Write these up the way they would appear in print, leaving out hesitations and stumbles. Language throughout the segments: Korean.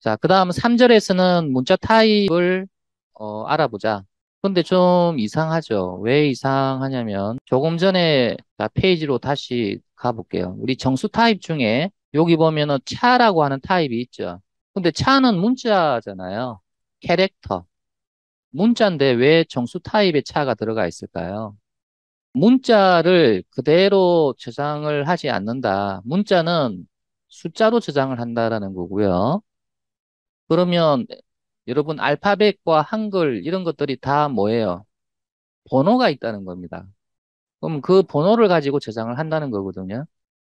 자, 그 다음 3절에서는 문자 타입을 알아보자. 근데 좀 이상하죠. 왜 이상하냐면 조금 전에 자, 페이지로 다시 가볼게요. 우리 정수 타입 중에 여기 보면은 차라고 하는 타입이 있죠. 근데 차는 문자잖아요. 캐릭터. 문자인데 왜 정수 타입의 차가 들어가 있을까요? 문자를 그대로 저장을 하지 않는다. 문자는 숫자로 저장을 한다라는 거고요. 그러면 여러분 알파벳과 한글 이런 것들이 다 뭐예요? 번호가 있다는 겁니다. 그럼 그 번호를 가지고 저장을 한다는 거거든요.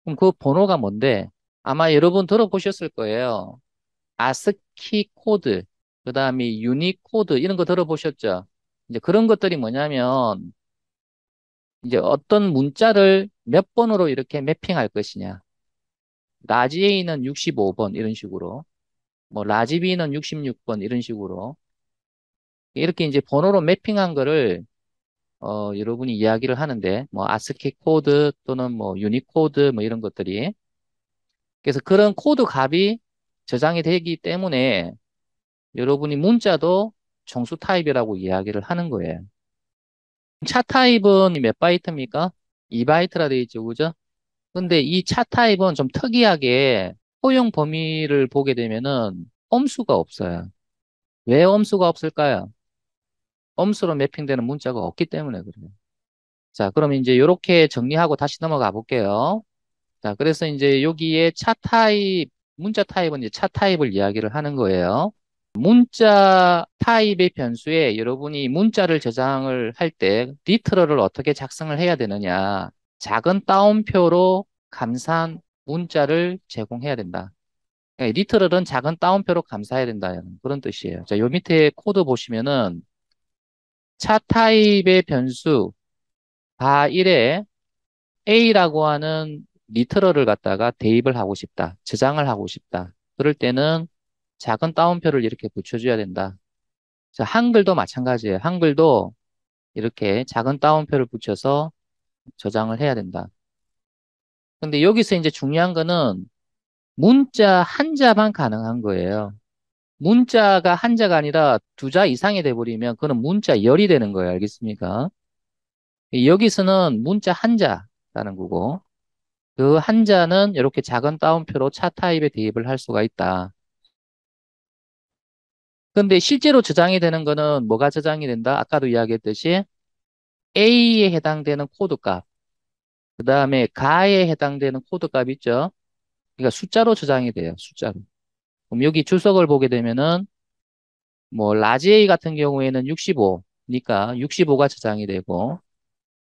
그럼 그 번호가 뭔데? 아마 여러분 들어보셨을 거예요. 아스키 코드, 그다음에 유니코드 이런 거 들어보셨죠? 이제 그런 것들이 뭐냐면 이제 어떤 문자를 몇 번으로 이렇게 매핑할 것이냐. 라지 A는 65번 이런 식으로, 뭐 라지 B는 66번 이런 식으로 이렇게 이제 번호로 매핑한 거를 여러분이 이야기를 하는데 뭐 아스키 코드 또는 뭐 유니코드 뭐 이런 것들이 그래서 그런 코드 값이 저장이 되기 때문에 여러분이 문자도 정수 타입이라고 이야기를 하는 거예요. 차 타입은 몇 바이트입니까? 2바이트라 되어 있죠, 그죠? 근데 이 차 타입은 좀 특이하게 허용 범위를 보게 되면은 엄수가 없어요. 왜 엄수가 없을까요? 엄수로 매핑되는 문자가 없기 때문에 그래요. 자, 그럼 이제 이렇게 정리하고 다시 넘어가 볼게요. 자, 그래서 이제 여기에 차 타입, 문자 타입은 이제 차 타입을 이야기를 하는 거예요. 문자 타입의 변수에 여러분이 문자를 저장을 할 때 리터럴을 어떻게 작성을 해야 되느냐. 작은 따옴표로 감싼 문자를 제공해야 된다. 리터럴은 작은 따옴표로 감사해야 된다. 그런 뜻이에요. 자, 요 밑에 코드 보시면은 차 타입의 변수 바1에 A라고 하는 리터럴을 갖다가 대입을 하고 싶다. 저장을 하고 싶다. 그럴 때는 작은 따옴표를 이렇게 붙여줘야 된다. 자, 한글도 마찬가지예요. 한글도 이렇게 작은 따옴표를 붙여서 저장을 해야 된다. 근데 여기서 이제 중요한 거는 문자 한자만 가능한 거예요. 문자가 한자가 아니라 두 자 이상이 돼버리면 그는 문자 열이 되는 거예요. 알겠습니까? 여기서는 문자 한자라는 거고 그 한자는 이렇게 작은 따옴표로 차 타입에 대입을 할 수가 있다. 근데 실제로 저장이 되는 거는 뭐가 저장이 된다? 아까도 이야기했듯이 A에 해당되는 코드 값, 그 다음에 가에 해당되는 코드 값 있죠? 그러니까 숫자로 저장이 돼요. 숫자로. 그럼 여기 주석을 보게 되면은 뭐 라지 A 같은 경우에는 65니까 65가 저장이 되고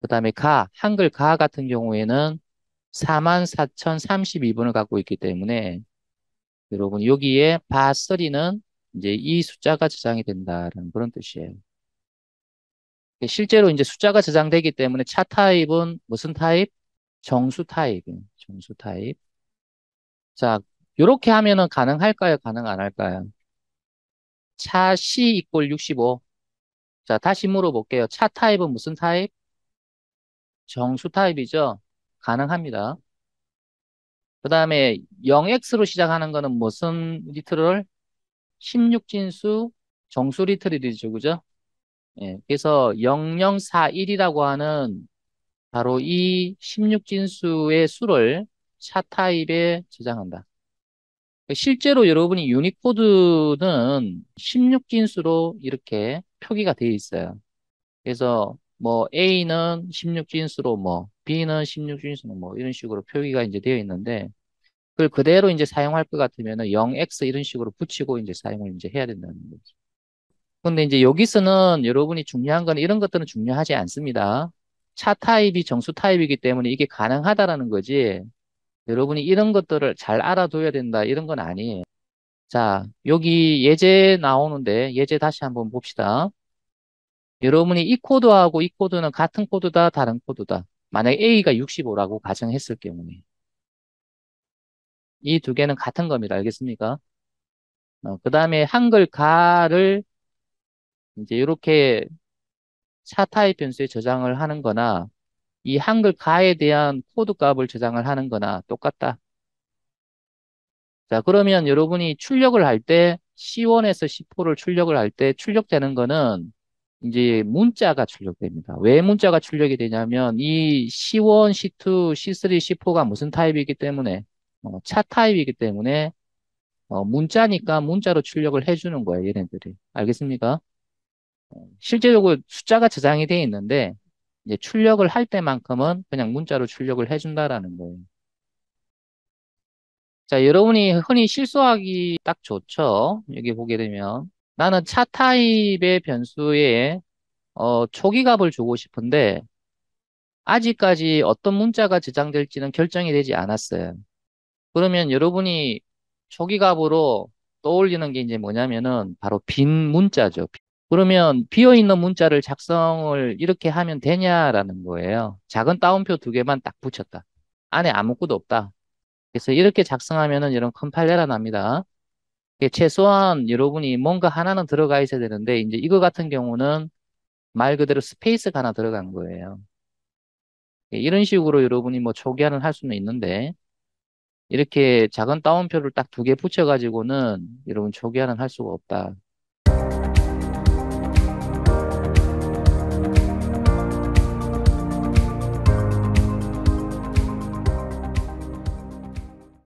그 다음에 한글 가 같은 경우에는 44,032번을 갖고 있기 때문에 여러분 여기에 바3는 이제 이 숫자가 저장이 된다는 그런 뜻이에요. 실제로 이제 숫자가 저장되기 때문에 차 타입은 무슨 타입? 정수 타입이에요. 정수 타입. 자, 이렇게 하면은 가능할까요? 가능 안 할까요? 차 C 이꼴 65. 자, 다시 물어볼게요. 차 타입은 무슨 타입? 정수 타입이죠? 가능합니다. 그 다음에 0x로 시작하는 거는 무슨 리트럴? 16진수 정수 리트럴이죠. 그죠? 예, 그래서 0041이라고 하는 바로 이 16진수의 수를 차 타입에 저장한다. 실제로 여러분이 유니코드는 16진수로 이렇게 표기가 되어 있어요. 그래서 뭐 A는 16진수로 뭐 B는 16진수로 뭐 이런 식으로 표기가 이제 되어 있는데 그걸 그대로 이제 사용할 것 같으면은 0x 이런 식으로 붙이고 이제 사용을 이제 해야 된다는 거죠. 근데 이제 여기서는 여러분이 중요한 건 이런 것들은 중요하지 않습니다. 차 타입이 정수 타입이기 때문에 이게 가능하다라는 거지. 여러분이 이런 것들을 잘 알아둬야 된다 이런 건 아니에요. 자, 여기 예제 나오는데 예제 다시 한번 봅시다. 여러분이 이 코드하고 이 코드는 같은 코드다, 다른 코드다. 만약에 A가 65라고 가정했을 경우에 이 두 개는 같은 겁니다. 알겠습니까? 그 다음에 한글 가를 이제 이렇게 차 타입 변수에 저장을 하는 거나 이 한글 가에 대한 코드 값을 저장을 하는 거나 똑같다. 자, 그러면 여러분이 출력을 할 때 C1에서 C4를 출력을 할 때 출력되는 거는 이제 문자가 출력됩니다. 왜 문자가 출력이 되냐면 이 C1, C2, C3, C4가 무슨 타입이기 때문에 차 타입이기 때문에 문자니까 문자로 출력을 해주는 거예요, 얘네들이. 알겠습니까? 실제적으로 숫자가 저장이 돼 있는데 이제 출력을 할 때만큼은 그냥 문자로 출력을 해준다라는 거예요. 자, 여러분이 흔히 실수하기 딱 좋죠. 여기 보게 되면 나는 차 타입의 변수에 초기값을 주고 싶은데 아직까지 어떤 문자가 저장될지는 결정이 되지 않았어요. 그러면 여러분이 초기값으로 떠올리는 게 이제 뭐냐면은 바로 빈 문자죠. 그러면 비어있는 문자를 작성을 이렇게 하면 되냐라는 거예요. 작은 따옴표 두 개만 딱 붙였다. 안에 아무것도 없다. 그래서 이렇게 작성하면은 이런 컴파일러가 납니다. 이게 최소한 여러분이 뭔가 하나는 들어가 있어야 되는데 이제 이거 같은 경우는 말 그대로 스페이스가 하나 들어간 거예요. 이런 식으로 여러분이 뭐 초기화는 할 수는 있는데 이렇게 작은 따옴표를 딱 두 개 붙여가지고는 여러분 초기화는 할 수가 없다.